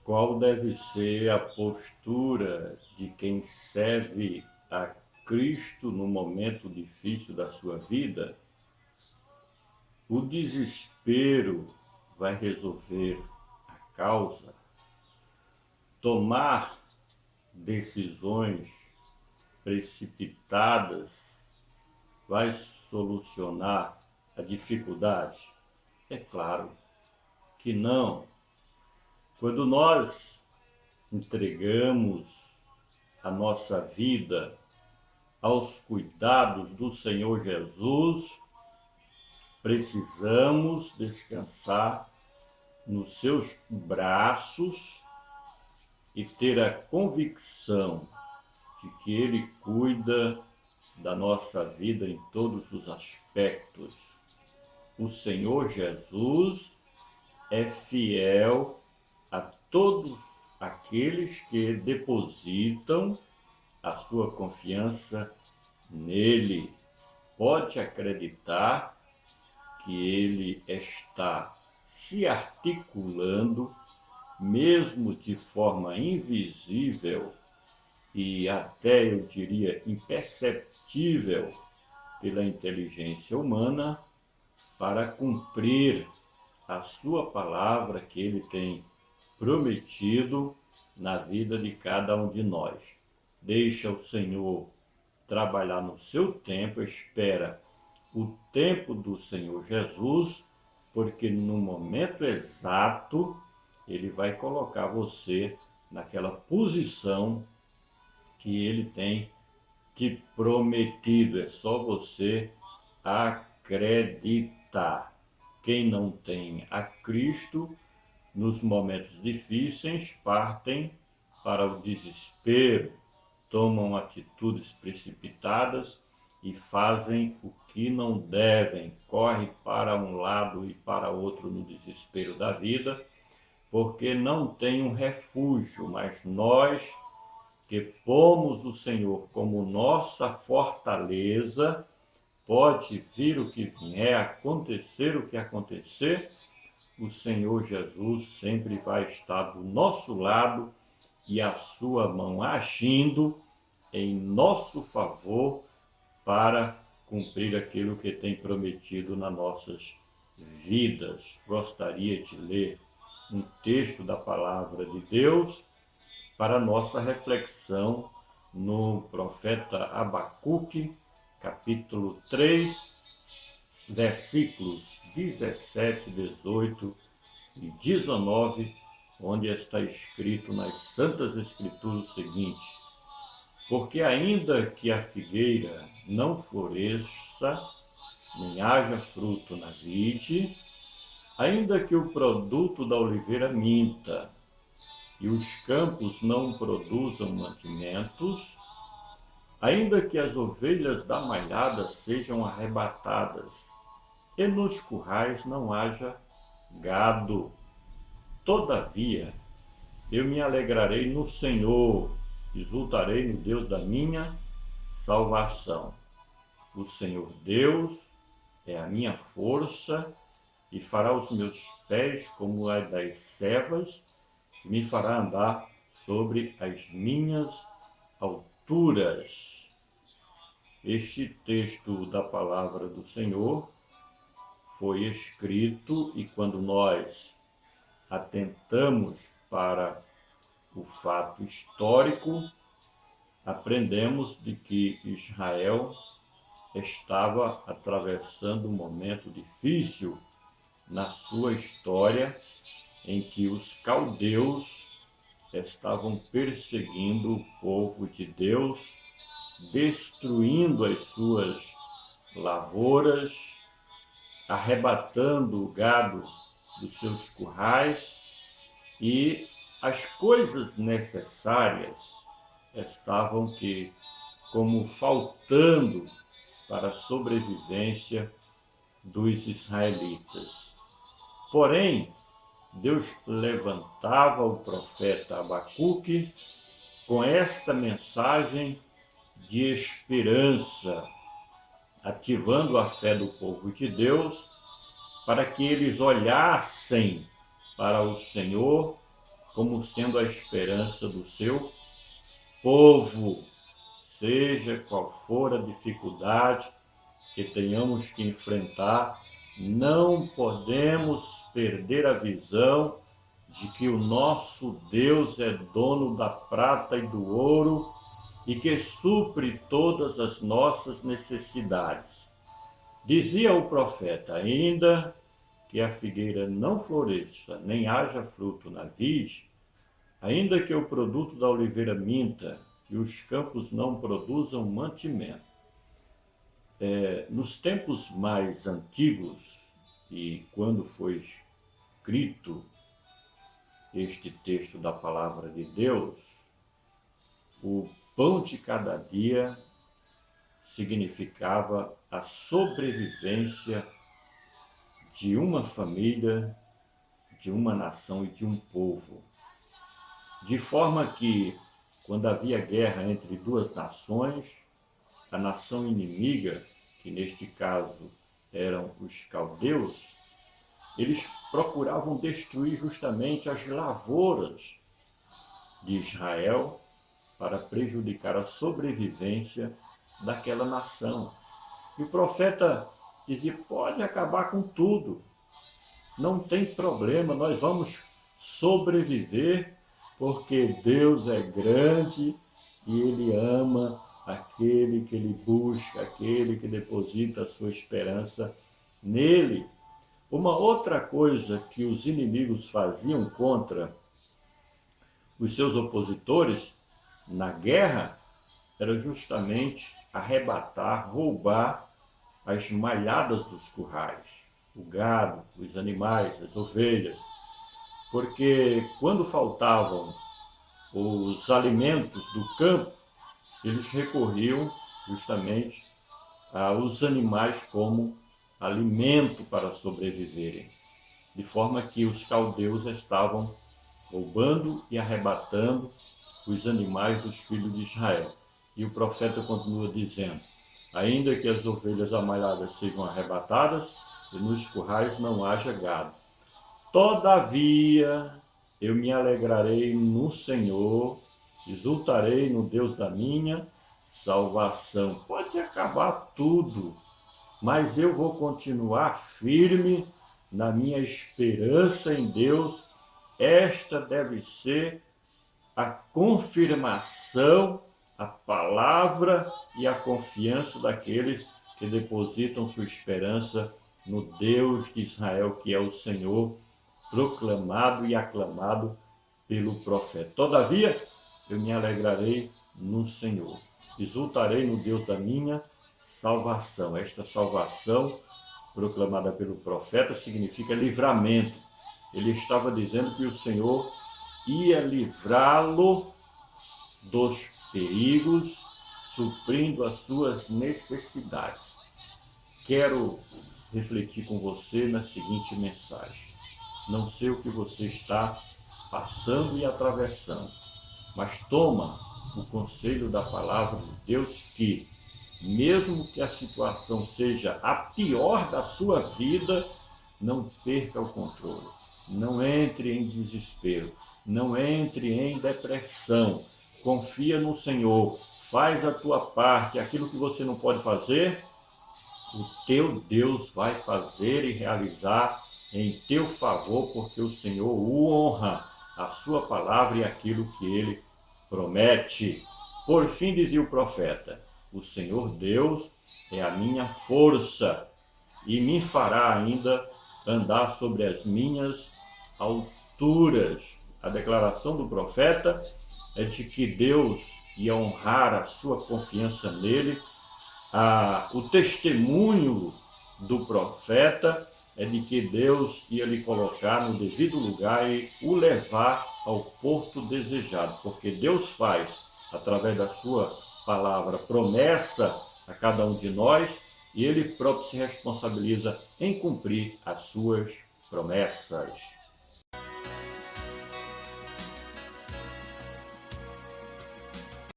Qual deve ser a postura de quem serve a Cristo no momento difícil da sua vida? O desespero vai resolver a causa? Tomar decisões precipitadas vai solucionar a dificuldade? É claro que não. Quando nós entregamos a nossa vida aos cuidados do Senhor Jesus, precisamos descansar nos seus braços e ter a convicção de que Ele cuida da nossa vida em todos os aspectos. O Senhor Jesus é fiel a todos aqueles que depositam a sua confiança nele. Pode acreditar que ele está se articulando, mesmo de forma invisível e até, eu diria, imperceptível pela inteligência humana, para cumprir a sua palavra que ele tem prometido na vida de cada um de nós. Deixa o Senhor trabalhar no seu tempo, espera o tempo do Senhor Jesus, porque no momento exato ele vai colocar você naquela posição que ele tem te prometido. É só você acreditar. Quem não tem a Cristo, nos momentos difíceis, partem para o desespero, tomam atitudes precipitadas e fazem o que não devem, correm para um lado e para outro no desespero da vida, porque não tem um refúgio. Mas nós que pomos o Senhor como nossa fortaleza, pode vir o que vier, acontecer o que acontecer, o Senhor Jesus sempre vai estar do nosso lado e a sua mão agindo em nosso favor para cumprir aquilo que tem prometido nas nossas vidas. Gostaria de ler um texto da palavra de Deus para nossa reflexão no profeta Abacuque, capítulo 3, versículos 17, 18 e 19, onde está escrito nas Santas Escrituras o seguinte: porque ainda que a figueira não floresça, nem haja fruto na vide, ainda que o produto da oliveira minta, e os campos não produzam mantimentos, ainda que as ovelhas da malhada sejam arrebatadas, e nos currais não haja gado, todavia eu me alegrarei no Senhor, exultarei no Deus da minha salvação. O Senhor Deus é a minha força e fará os meus pés como a das servas, e me fará andar sobre as minhas alturas. Este texto da palavra do Senhor foi escrito, e quando nós atentamos para o fato histórico, aprendemos de que Israel estava atravessando um momento difícil na sua história, em que os caldeus estavam perseguindo o povo de Deus, destruindo as suas lavouras, arrebatando o gado dos seus currais, e as coisas necessárias estavam como faltando para a sobrevivência dos israelitas. Porém, Deus levantava o profeta Abacuque com esta mensagem de esperança, ativando a fé do povo de Deus, para que eles olhassem para o Senhor como sendo a esperança do seu povo. Seja qual for a dificuldade que tenhamos que enfrentar, não podemos perder a visão de que o nosso Deus é dono da prata e do ouro e que supre todas as nossas necessidades. Dizia o profeta: ainda que a figueira não floresça, nem haja fruto na vide, ainda que o produto da oliveira minta e os campos não produzam mantimento. Nos tempos mais antigos, e quando foi escrito este texto da palavra de Deus, o pão de cada dia significava a sobrevivência de uma família, de uma nação e de um povo. De forma que, quando havia guerra entre duas nações, a nação inimiga, que neste caso eram os caldeus, eles procuravam destruir justamente as lavouras de Israel para prejudicar a sobrevivência daquela nação. E o profeta dizia: pode acabar com tudo, não tem problema, nós vamos sobreviver, porque Deus é grande e Ele ama aquele que Ele busca, aquele que deposita a sua esperança nele. Uma outra coisa que os inimigos faziam contra os seus opositores na guerra era justamente arrebatar, roubar as malhadas dos currais, o gado, os animais, as ovelhas, porque quando faltavam os alimentos do campo, eles recorriam justamente aos animais como alimento para sobreviverem, de forma que os caldeus estavam roubando e arrebatando os animais dos filhos de Israel. E o profeta continua dizendo: ainda que as ovelhas amalhadas sejam arrebatadas e nos currais não haja gado, todavia eu me alegrarei no Senhor, exultarei no Deus da minha salvação. Pode acabar tudo, mas eu vou continuar firme na minha esperança em Deus. Esta deve ser a confirmação, a palavra e a confiança daqueles que depositam sua esperança no Deus de Israel, que é o Senhor, proclamado e aclamado pelo profeta. Todavia, eu me alegrarei no Senhor, exultarei no Deus da minha salvação. Esta salvação, proclamada pelo profeta, significa livramento. Ele estava dizendo que o Senhor ia livrá-lo dos perigos, suprindo as suas necessidades. Quero refletir com você na seguinte mensagem: não sei o que você está passando e atravessando, mas toma o conselho da palavra de Deus que, mesmo que a situação seja a pior da sua vida, não perca o controle, não entre em desespero, não entre em depressão. Confia no Senhor, faz a tua parte. Aquilo que você não pode fazer, o teu Deus vai fazer e realizar em teu favor, porque o Senhor o honra, a sua palavra e aquilo que ele promete. Por fim, dizia o profeta: o Senhor Deus é a minha força e me fará ainda andar sobre as minhas alturas. A declaração do profeta é de que Deus ia honrar a sua confiança nele. O testemunho do profeta é de que Deus ia lhe colocar no devido lugar e o levar ao porto desejado, porque Deus faz, através da sua palavra, promessa a cada um de nós, e ele próprio se responsabiliza em cumprir as suas promessas.